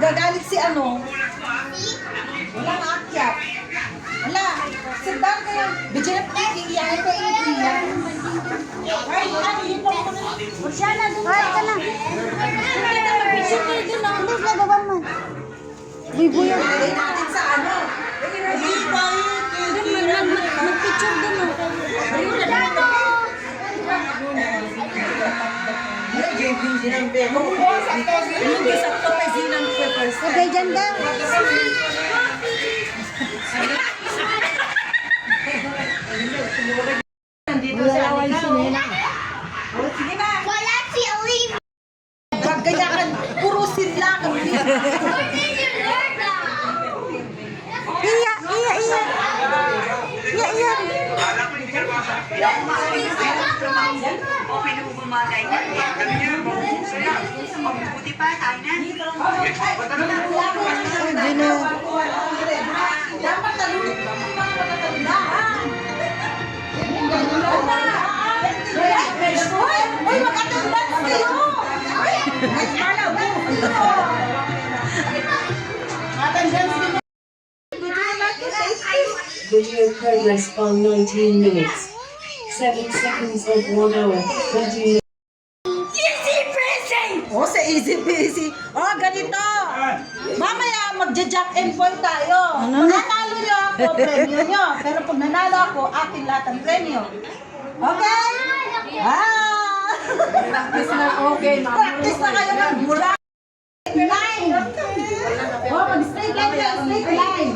magagalit si ano. Wala nga akyat. Wala. Sit down kayo. Bidyan na iiyahin ko iiyahin. Ay, yun po mo na. Siya na doon. Ay, ito na. Hindi, nagawan man. Bibo yan. Ilagay natin sa ano. Mag-picture din mo. Okay, dyan daw. Nandito sa Alika. Sige na. Wala si Olivia. Gagayakan. Puro sila. Iya, iya, iya. Iya, iya. Dapat talunod pa mga matatanda. Uy, makatanda kayo. Ay, kala mo. Video progress on 19 minutes. 7 seconds of 1 hour. 20 minutes. Oh, sa easy peasy. Oh, ganito. Mamaya magja-jack and point tayo. Pag nanalo nyo ako, premyo nyo. Pero pag nanalo ako, akin lahat ang premyo. Okay? Practice na, okay, mama. Practice na kayo ng mula. Line. Oh, mag-straight line kayo, straight line.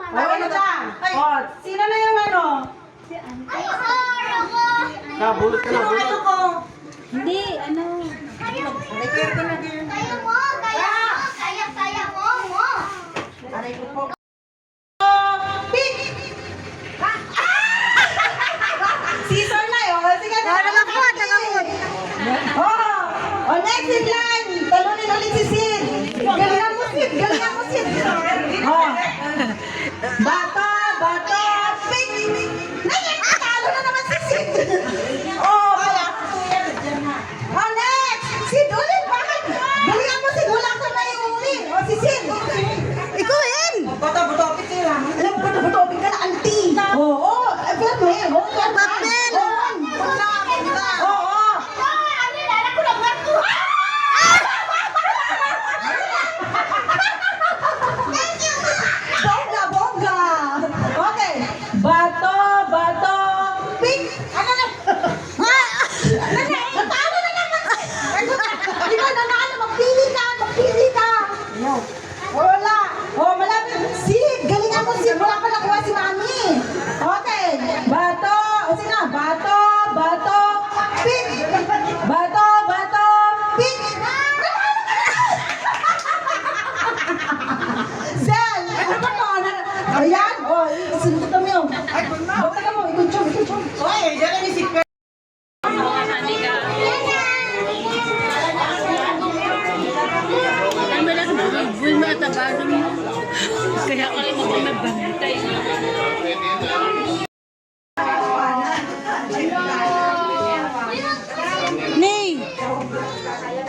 Ano ba? Oh, sino na yung ano? Bulot ka na, bulot. Ano ko? Hindi, ano. Repair ko na din. Kaya mo. Aray ko po. Pink! Season na yun. Sige na. Nagakot. Oh, next in line. Talunin ulit si Sid. Galingan mo, Sid. Oh. Bato, pink. Talo na naman si Sid. Oh, kaya. Oh, next. Sid, ulit. Bakit? Galingan mo, Sid. Wala ka na yung uli. Oh, si Sid. Ikaw yan. Bato-bato, pink lang. Alam mo, bato-bato, pink ka na, auntie. Oo. Papel. Papel. Oo. Bongga. Okay. Bato, pink. Ano na? Natalo na naman. Di ba nanalo? Magpili ka. Wala. Oh, malapit. Sid, galingan mo, Sid. Wala pa nakuha si Mami. Okay. Bato. O sige na. Bato, pink. Bato, pink. Sel, ano ba to? Ayan. Oh, sinunod mo yun. Bukta mo. Ikunchong. Oy, dyan na ni si Pe. Kaya ako magbantay. Nay! Tayo.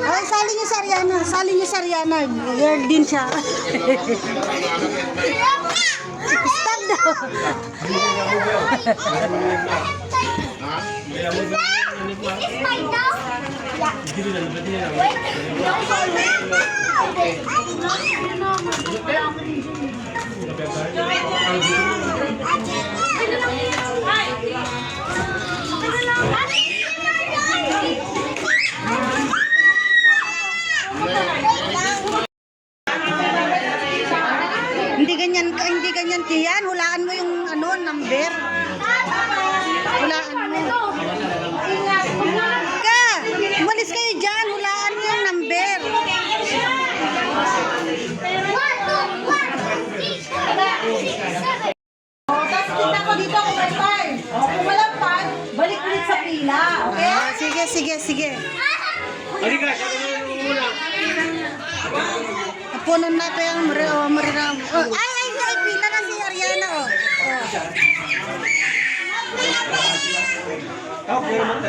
Ay, sali niyo si Ariana. Girl din siya. Stop daw. Hindi ganyan kiyan, hulaan sige. Halika, siya naman yung muna. Punan natin yung mariram. Oh, ay, pila na si Ariana, oh. Okay, naman.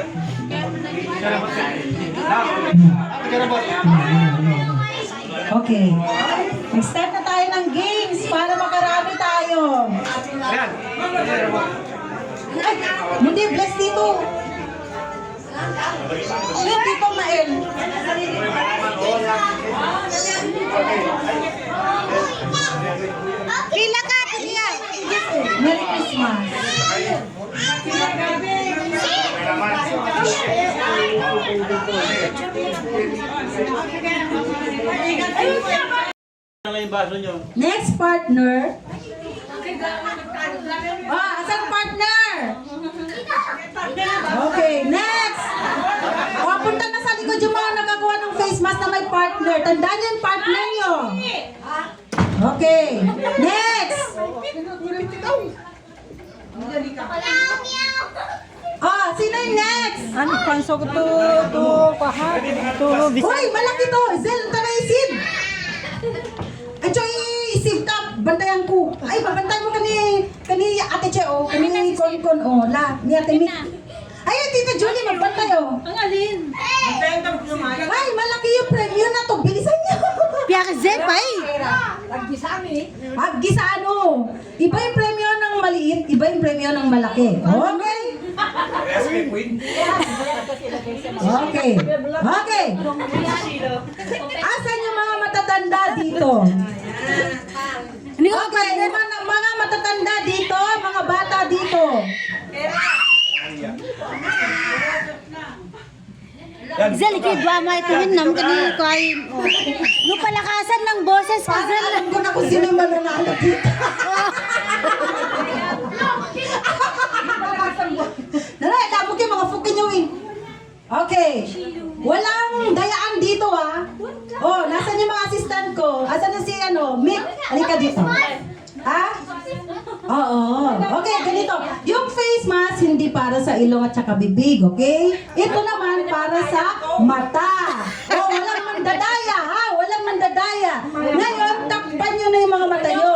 Okay. Mag-start na tayo ng games para makarami tayo. Ayan. Ay, hindi, bless dito. Dito, Mael. Pila ka, pila. Merry Christmas. Ano yung baso nyo? Next partner. Asan partner? Okay, next. Punta na sa likod yung mga nagagawa ng face mask na may partner. Tandaan niyo yung partner niyo. Okay, next. Sino yung next? Ano, panso ko to, paha, to, Hoy, malaki to. Zel, tara isid. Ay, Choy, isid ka. Bantayan ko. Ay, babantay mo kani Ate Che, oh. Kani Kon, oh. Ni Ate Mick. Ay, Tita Julie, magbantay, oh. Ang alin? Ay, malaki yung premyo na to. Bilisan niyo. Piyak Zed, bay. Maggisa ano. Iba yung premyo ng maliit, iba yung premyo ng malaki. Okay? Okay. Asan yung mga matatanda dito? Okay, yung mga matatanda dito, mga bata dito. Zel, ikidwa mo ito yun nam kani kain. No palakasan ng boses ko, Zel. Alam ko na kung sino yung mananalo dito. Naray, labog yung mga fukin nyo eh. Okay. Walang dayaan dito ah. Oh, nasan yung mga assistant ko? Asan na si Mick? Halika dito. Ha? Oo. Okay, ganito. Yung face mask hindi para sa ilong at saka bibig, okay? Ito naman para sa mata. Oh, walang mandadaya, ha? Walang mandadaya. Ngayon, takpan nyo na yung mga mata nyo.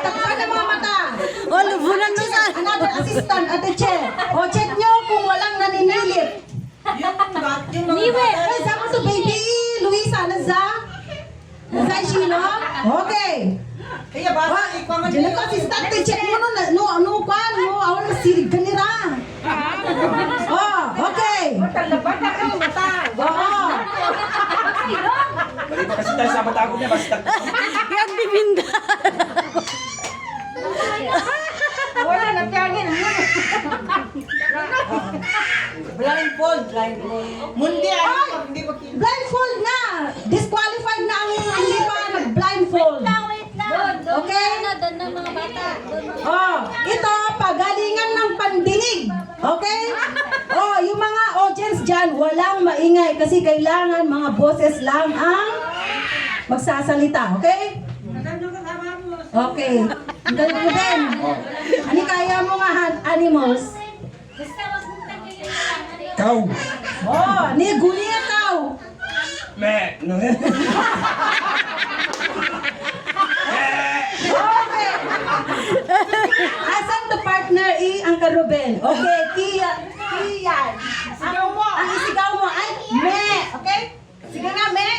Takpan ang mga mata. Oh, lubunan mo sa... Another assistant, Ate Che. O, check nyo kung walang naninilip. Niwe. Ay, sama to, baby. Luisa, nasa Shilo? Okay. Kaya ba? Diyan ako, assistant. Check mo awan masirig ka nila. Oh, okay. Oo. Balik pa kasi tayo sa batako niya, basta. Yan bibinda. Wala na piyagin. Blindfold. Mundi hindi ko blindfold na. Disqualified na ang hindi pa nag-blindfold. Okay? Doon ng mga bata. Oh, ito pagalingan ng pandinig. Okay? Oh, yung mga audience dyan, walang maingay kasi kailangan mga boses lang ang magsasalita. Okay? Okay. Ang galing mo din. Ano kaya mo nga animals? Kau! Oh, ni guli nga tao. Me! No. Okay. Asan to partner ang karubel? Okay, Kiyan. Sigaw mo. Ang isigaw mo ay me. Okay? Sige nga, me.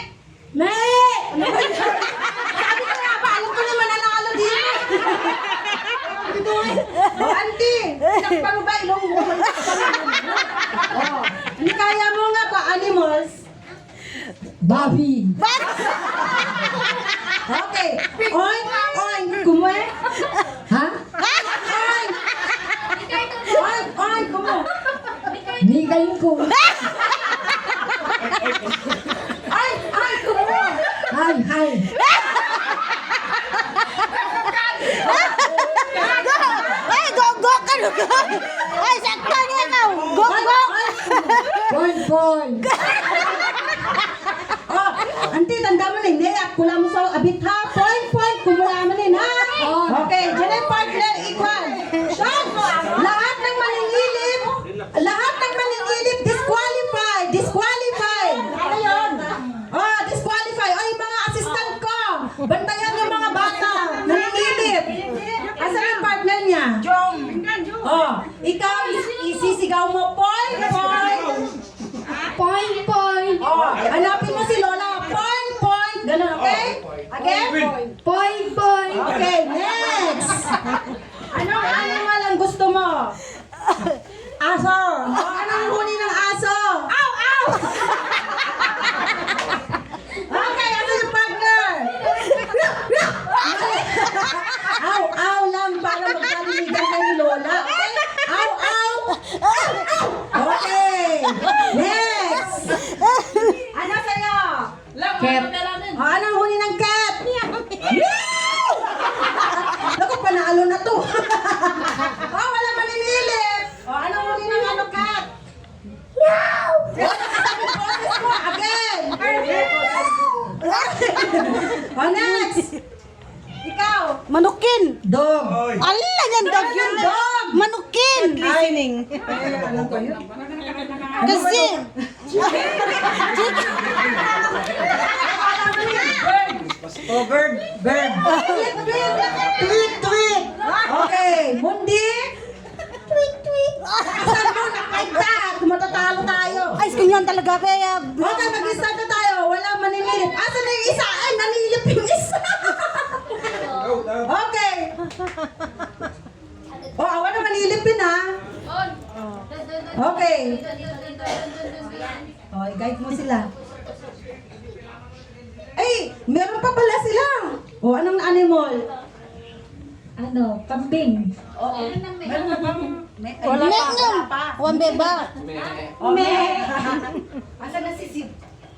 Me! Ano ba yun? Sabi ko nga ba, alam ko naman nanalo dito. Oh, auntie, nakpano ba ilong mo? Oh, hindi kaya mo nga pa, animals? Bobby. Okay. Oink, oink. Kumoy? Ha? Oink. Oink, oink. Kumo. Nigayin ko. Ay, ay, kumo. Ay, ay. Ay, go ka no. Ay, sakto niya ka. Go. Point, point. Oh, auntie, tanda mo na, hindi. Kula mo sa abit ha. Point. Kumula mo na, ha? Okay, dyan ay partner equal. Shot! Lahat ng maningil Sigaw mo, point, point. Point, point. Oh, hanapin mo si Lola. Point, point. Ganun, okay? Again? Point, point. Okay, next. Anong animal ang gusto mo? Aso. Oh, anong huni ng aso? Ow, ow! Okay, ano yung partner? Ow, ow lang para magkalinigan kayo ni Lola. Okay? Ow, ow! Okay, next. Ano sa'yo? Cat. Oh, anong huni ng cat? Naku, panalo na to. Oh, wala maninilip. Oh, anong huni ng ano cat? Meow! Sabi boses mo, again. Oh, next. Ikaw. Manukin. Dog. Oy. Ala, yan dog yun. Dog. Manukin. Listening. Alam ko yun. Kasi, Oh, bird. Bird. Tweet, tweet. Tweet, tweet. Okay. Mundi. Tweet, tweet. Saan mo na like that? Matatalo tayo. ay, ganyan talaga kaya. Okay, mag-start na tayo. Walang maninilip. Asan na yung isa? Ay, nanilip yung isa. Okay. Oh, awa na manilipin ha. Okay. Oh, i-guide mo sila. Ay, meron pa pala sila. Oh, anong animal? Ano? Kambing. Oo. Wala pa. Wan beba. Me. Asan na si Sid?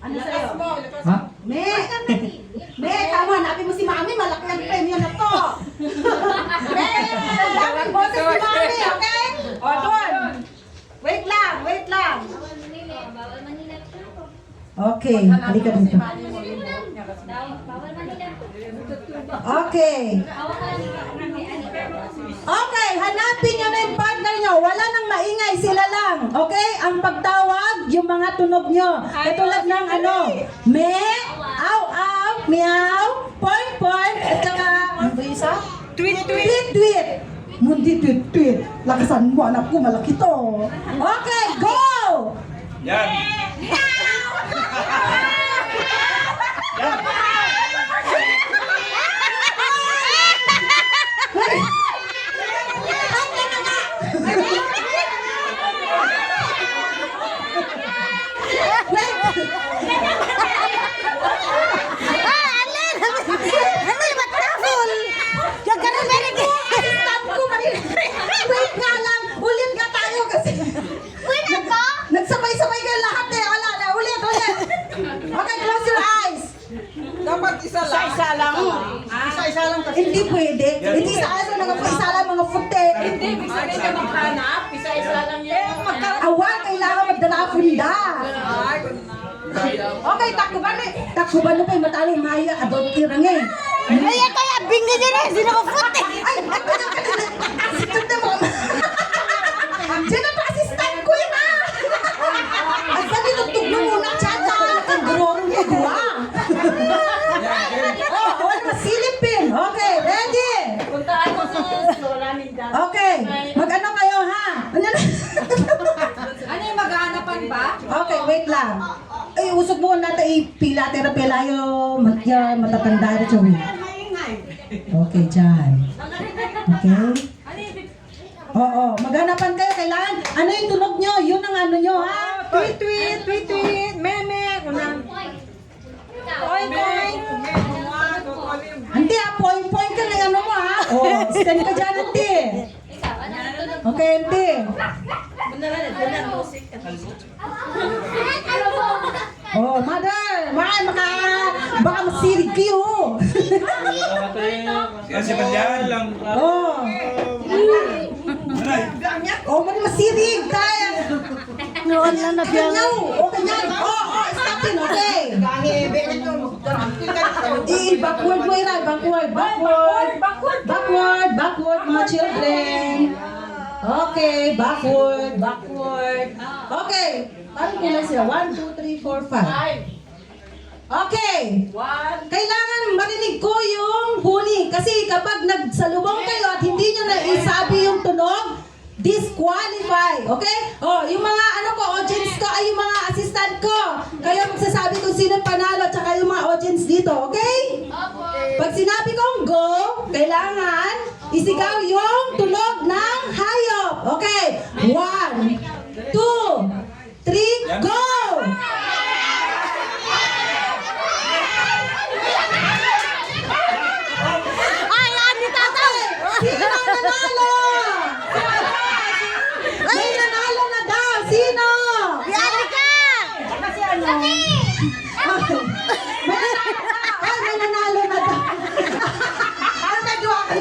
Ano sa'yo? Ha? Me. Me, tama. Hanapin mo si Mami. Malaki ang premyo na to. Me. Hanapin boses si Mami, okay? O, doon. Wait lang, wait lang. Okay, halika dito. Okay. Okay, hanapin nyo na yung partner nyo. Wala nang maingay, sila lang. Okay? Ang pagtawag, yung mga tunog nyo. Katulad ng ano, me, aw, aw, meow, point, point, at saka, ano ba yung isa? Tweet, tweet. Tweet, tweet. Mundi, tweet, tweet. Lakasan mo, anak ko, malaki to. Okay, go! Yan. Wait nga lang, ulit nga tayo kasi nagsabay-sabay kayo lahat eh. Wala na, ulit. Okay, close your eyes. Dapat isa lang. Isa lang. Isa lang kasi. Hindi pwede. Hindi sa aso nagpaisa lang mga fute. Hindi, ibig sabihin ka maghanap. Isa lang yan. Awan, kailangan magdala ang funda. Okay, takuban eh. Takuban na pa yung matalo maya. Adot kirang eh. Ay, kaya bingi niya rin. Sino ko puti? Ay, assistant na mo. Diyan ang assistant ko yun ah. At saan nitugtog na muna, tsaka. Ang grorong ko gawa. Oh, wala na silipin. Okay, ready? Puntaan mo sa Lola Ninda. Okay, mag-ano kayo ha? Ano na? Ano yung maghahanapan ba? Okay, wait lang. Ay, usog mo natin ipila, terapelayo, matya, matatanda na siya. Okay, dyan. Okay? Oo, maghanapan kayo. Kailangan, ano yung tunog nyo? Yun ang ano nyo, ha? Tweet, tweet, tweet, tweet. Meme. Unang. Oink, oink. Auntie, point ka na yung ano mo, ha? Oh, stand ka dyan, auntie. Okay, auntie. Oh, mother! Baka masirig kayo. Kasi ba yan? Oh. Oh, masirig. Kaya. Noon lang na biya. Ganyan. Oh, ganyan. Oh, stopin. Okay. Backward mo ilan. Backward, mga children. Okay, backward. Okay. Parang kailan sila? 1, 2, 3, 4, 5. Okay. Kailangan marinig ko yung huni. Kasi kapag nagsalubong kayo at hindi nyo na isabi yung tunog, disqualify. Okay? Oh, yung mga ano ko, audience ko, ay yung mga assistant ko. Kayo magsasabi kung sino panalo, tsaka yung mga audience dito. Okay? Pag sinabi kong go, kailangan isigaw yung tunog ng hayop. Okay? 1, 2, 3, go! Ay, Adi Tataw! Sino ang nanalo? May nanalo na daw. Sino? Si Adi ka! Kasi ano? May nanalo na daw. Ay, medyo ako.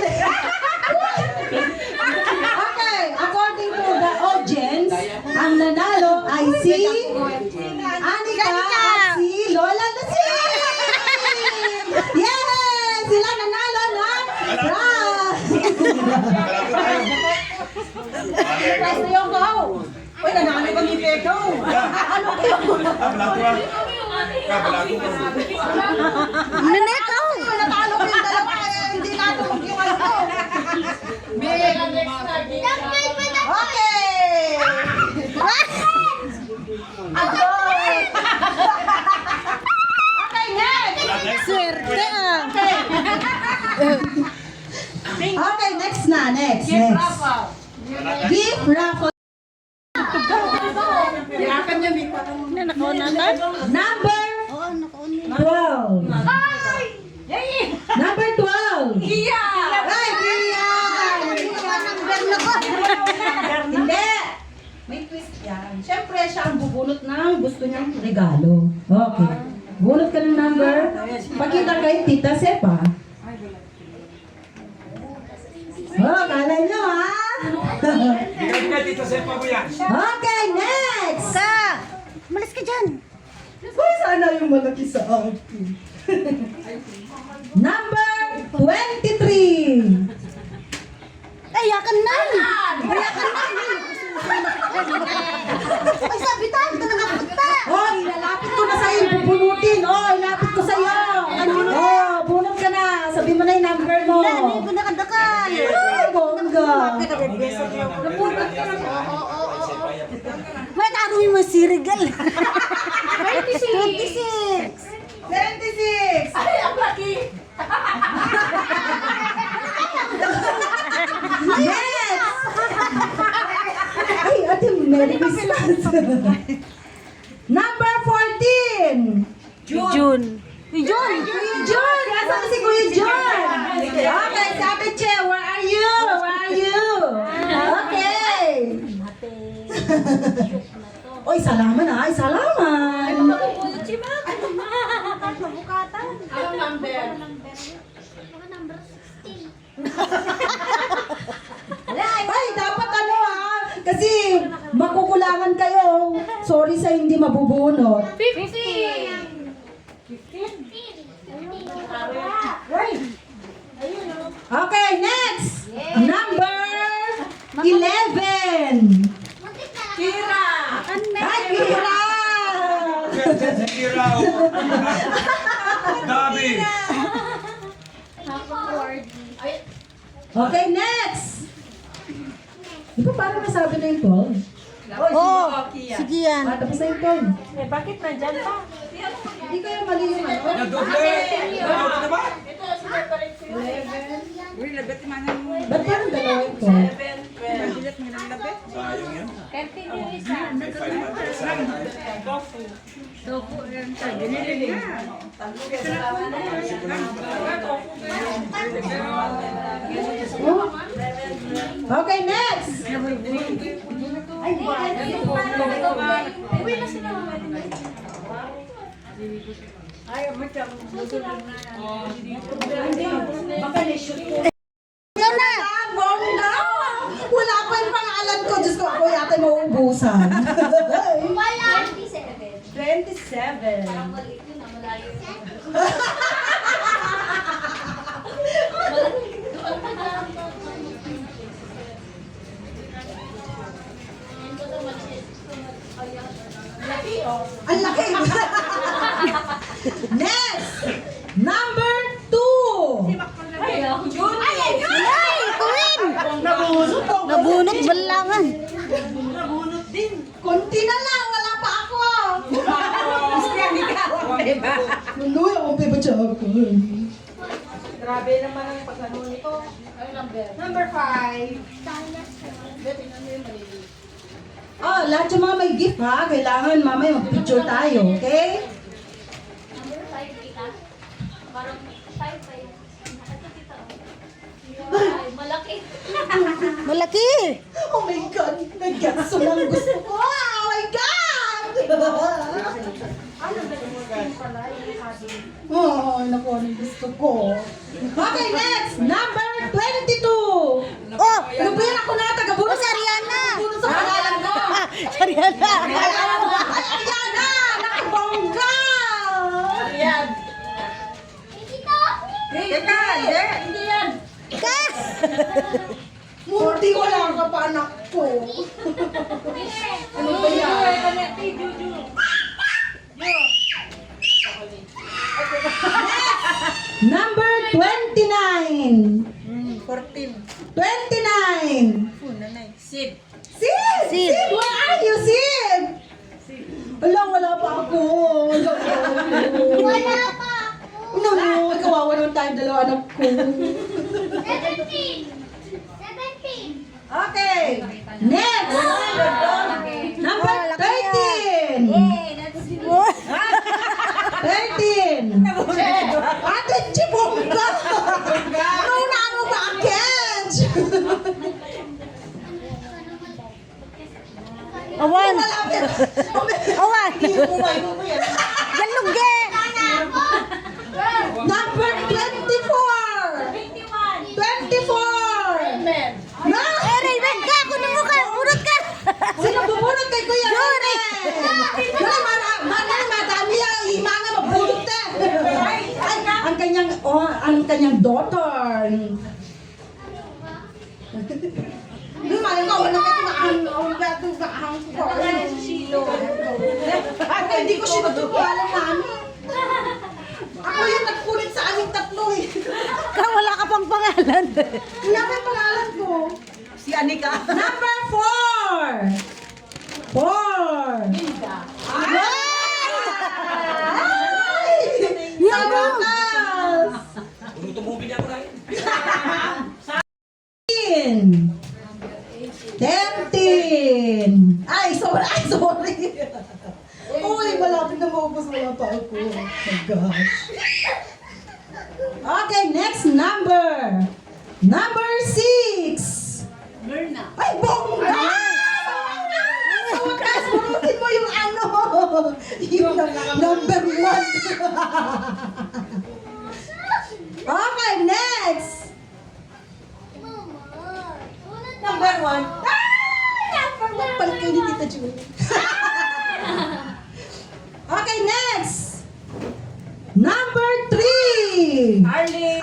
Okay, according to the audience, ang nanalo ay si Anika at si Lola Lucille! Yes! Sila nanalo ng prize! Kasi yung go. Uy, nanalo kami Pedro. Ano kayo? Nanakaw! Natalo ko yung dalawa kaya hindi natulog yung ano. Okay! Okay, next! Swerte ah! Okay, next na. Next. Gift raffle. Yakan niya, Mika. Nanakaw na agad? Number Oo, nakaon na. 12. Number 12. Iya! Ay, Kia! Number na ko. Hindi. May twist yan. Siyempre, siya ang bubunot ng gusto niyang regalo. Okay. Bunot ka ng number. Pakita kay Tita Sepa. Oh, kala nyo ha? Bigay ka dito sa ipa mo yan. Okay, next! Ka! Malis ka dyan. Uy, sana yung malaki sa akin. Number 23. Ay, yakan na! Yakan na! Ay, sabitan! Ito na nga punta! Oh, ilalapit ko na sa'yo. Bubunutin. Oh, ilapit ko sa'yo. Oh, bunot ka na. Sabi mo na yung number mo. Dani ko nakadakal! Ay, bongga. May taruhin mo si Regal. 26! 76. Ay, ang laki! Yes! Ay, ate, Merry Christmas. Number 14. June. June! Kuya John! Asan si Kuya John? Okay, sabi Che, where are you? Where are you? Okay. Oy, salamat ah. Ay, salamat. Anong number? Ay, dapat ano ah. Kasi makukulangan kayo. Sorry sa hindi mabubunot. 50! Okay, next. Number 11. Kira! Ay, Kira! Si Kira, oh. Dami. Okay, next. Di ba parang nasabi na yung 12? Oh, sige yan. Ah, tapos na yung 12. Eh, bakit nandyan pa? Hindi kayo mali yung ano? Nadoble. Nadoble na ba? Ba't parang dalawa yung 12? Sayang yan. May 500 sana. Okay, next. Yan na! Ah, bongga! Wala pa yung pangalan ko. Diyos ko, ako yata mauubusan. 27. Ang laki. Next. Number 2. Ay, kuwin! Nabunot ba lang ah? Munti na lang, wala pa ako. Si Anika, diba? Nunoy ako, beba ako. Grabe naman ang pag-ano nito. Number 5. Oh, lahat yung mga may gift ha. Kailangan mamaya mag-picture tayo, okay? Parang 5 pa yun. Ay, malaki. Malaki. Oh my God, nag-gatso lang gusto ko. Oh my God! Oh, naku, anong gusto ko. Okay, next! Number 22! Oh, Ano ba yan? Ako na, taga-buno si Ariana. Buno sa pangalan ko! Ariana. Ay, Ariana! Nakabongga! Ayan. Teka, hindi yan. Ka. Munti wala ka pa, anak ko. Ano ba yan? Number 29! 14. 29! Sid. Sid! Sid. Sid! Where are you, Sid? Wala pa ako. Wala pa ako. No, kawawa naman tayong dalawa anak ko. 17. Okay. Next! Number 13! 13! Ate Chibongga! No, na ano ba, Kench? Awan. Malapit. Awan. Umay mo yan. Galungge. Number 24! 24! Na! Eh, Raven ka. Kunin mo ka. Urot ka. Sino bubunot kay Kuya Yuri. Raven? Madami ang imanga mabulot eh. Ay, ang kanyang daughter. Hindi man ko wala ang gato ba ang ko. Ako hindi ko siya natutuwalan namin. Ako yung nagkulit sa aming tatlo eh. Ka, wala ka pang pangalan. Wala pa yung pangalan ko. Si Anika. Number 4! 4! Ay! Sa wakas! Kung tumubig niya ako na. 13! Ay, sorry! Uy, malapit na maubos mo pa ako. Oh my gosh. Okay, next number. Number 6. Ay, bongga! Sa wakas, marutin mo yung ano. Yung number 1. Okay, next. Number 1. Number 1 pala kayo ni Tita Julie. Okay, next. Number 3. Arlie.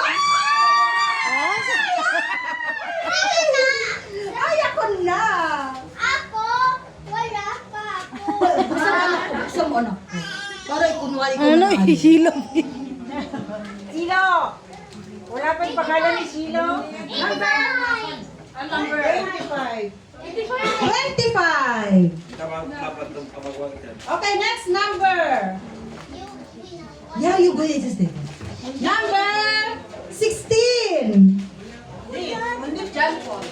Ay, ako na. Buksan mo, anak ko. Para ikunwari ko Ano, na ano. ihilom. Silo. Wala pa yung pangalan ni Silo. Number 25. 25. Dapat itong kamagwag dyan. Okay, next number. Yeah, you go ahead, sister. Number 16. John Paul.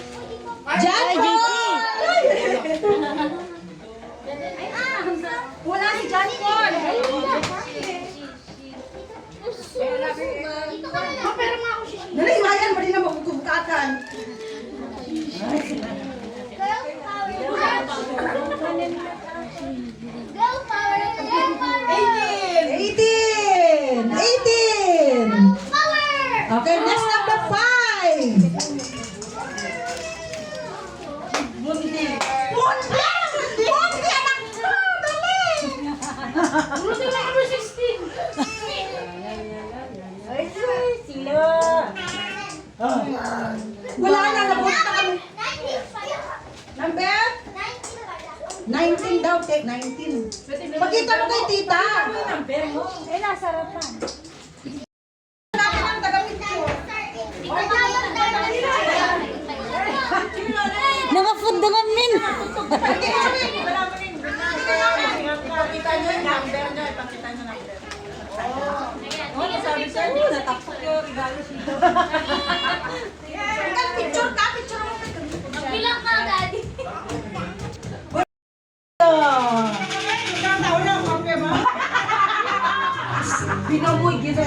John Ay, Paul. Wala si John Paul. Dali, Mayan, mali na magkukukatan. Go, 18. Okay, next number 5. Mundi. Mundi! Mundi, anak ko! Dali! Ay, Silo. Wala na, nabot na kami. Number? 19 daw, 19. Pagkita mo kay tita. Number mo. Eh, nasa harapan. Natin ang taga-picture. Naka-food na kami. Binamoy, gina.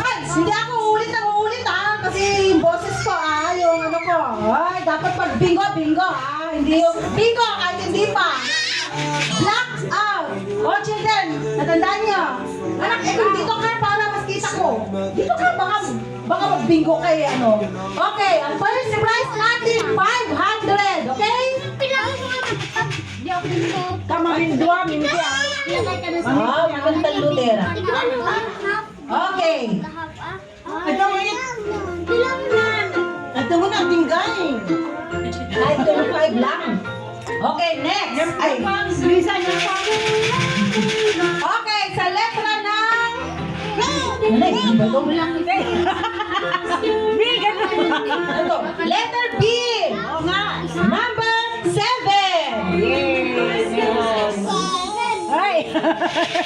Ay, hindi ako ulit ha. Kasi yung boses ko yung ano ko. Ay, dapat pag bingo ha. Hindi yung bingo kahit hindi pa. Black out. O, children, natandaan niyo. Anak, kung dito ka para mas kita ko. Dito ka, baka mag-bingo kayo ano. Okay, ang first prize natin, 500. Okay? Kamamindua, mimiti ah. Magandang lutera. Okay. Ito mo na, tingay. Ay, 25 lang. Okay, next. Ay. Okay, sa letra ng... Ito, letter B. Number 7. Ay,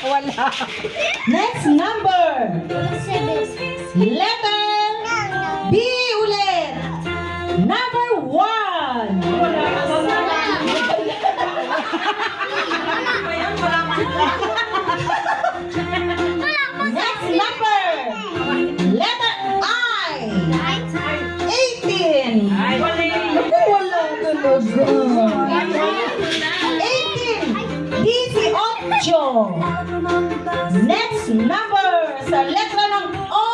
wala. Next number. Letter B ulit. Number 1. Next number. Letter I. 18. Naku, wala talaga. 18. 18. Next number sa letra ng O.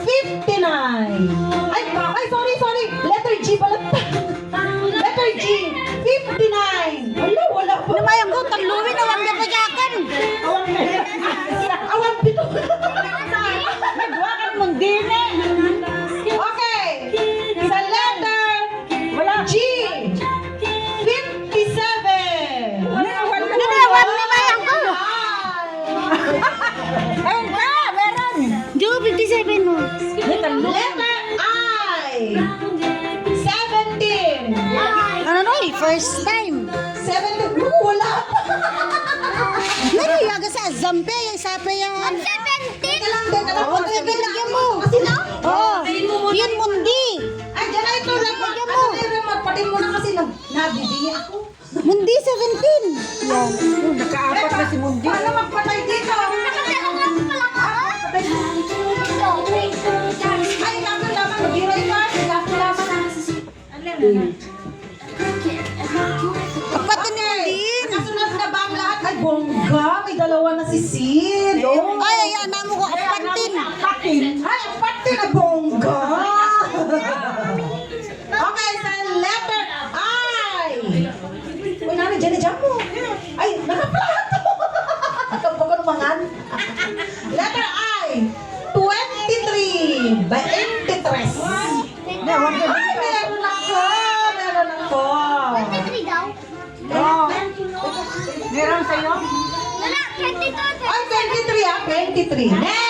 59. Ay, sorry. Letter G pala. Letter G. 59. Wala pa. Namayang ko, tagluwi na wang napajakan. Awang pito. Nagwakan mong dine. Okay. Sa letter G. 57. Nanawan ni mayang ko. Ayun ka, meron. Jo, 57 mo. Letter I. 17. Ano no, first time. 17. Wala. Meron yaga sa Zampe, yung sape yan. Teka lang. Oo, sige, lagyan mo. Kasi na? Oo, yun mundi. Ay, dyan na ito. Lagyan mo. Magpatin mo na kasi nabibingi ako. Mundi 17. Yan. Nakaapat na si Mundi. Paano magpatay dito? Ay, kaso naman. Mag-iray ka. Kaso naman. Kapatid ni Mundin. Kasunod na ba ang lahat? Ay, bongga. May dalawa na si Sid. Oh. Ay, ayan, namo ko, apatin. Ay, ang pati na bongga. Okay, sa letter I. Uy, nana, dyan mo. Ay, nakaplato. Kapag-mangan. Letter I. 23. 23. Ay, meron ako. Meron sa'yo? Ay, 23 ah. 23. Next.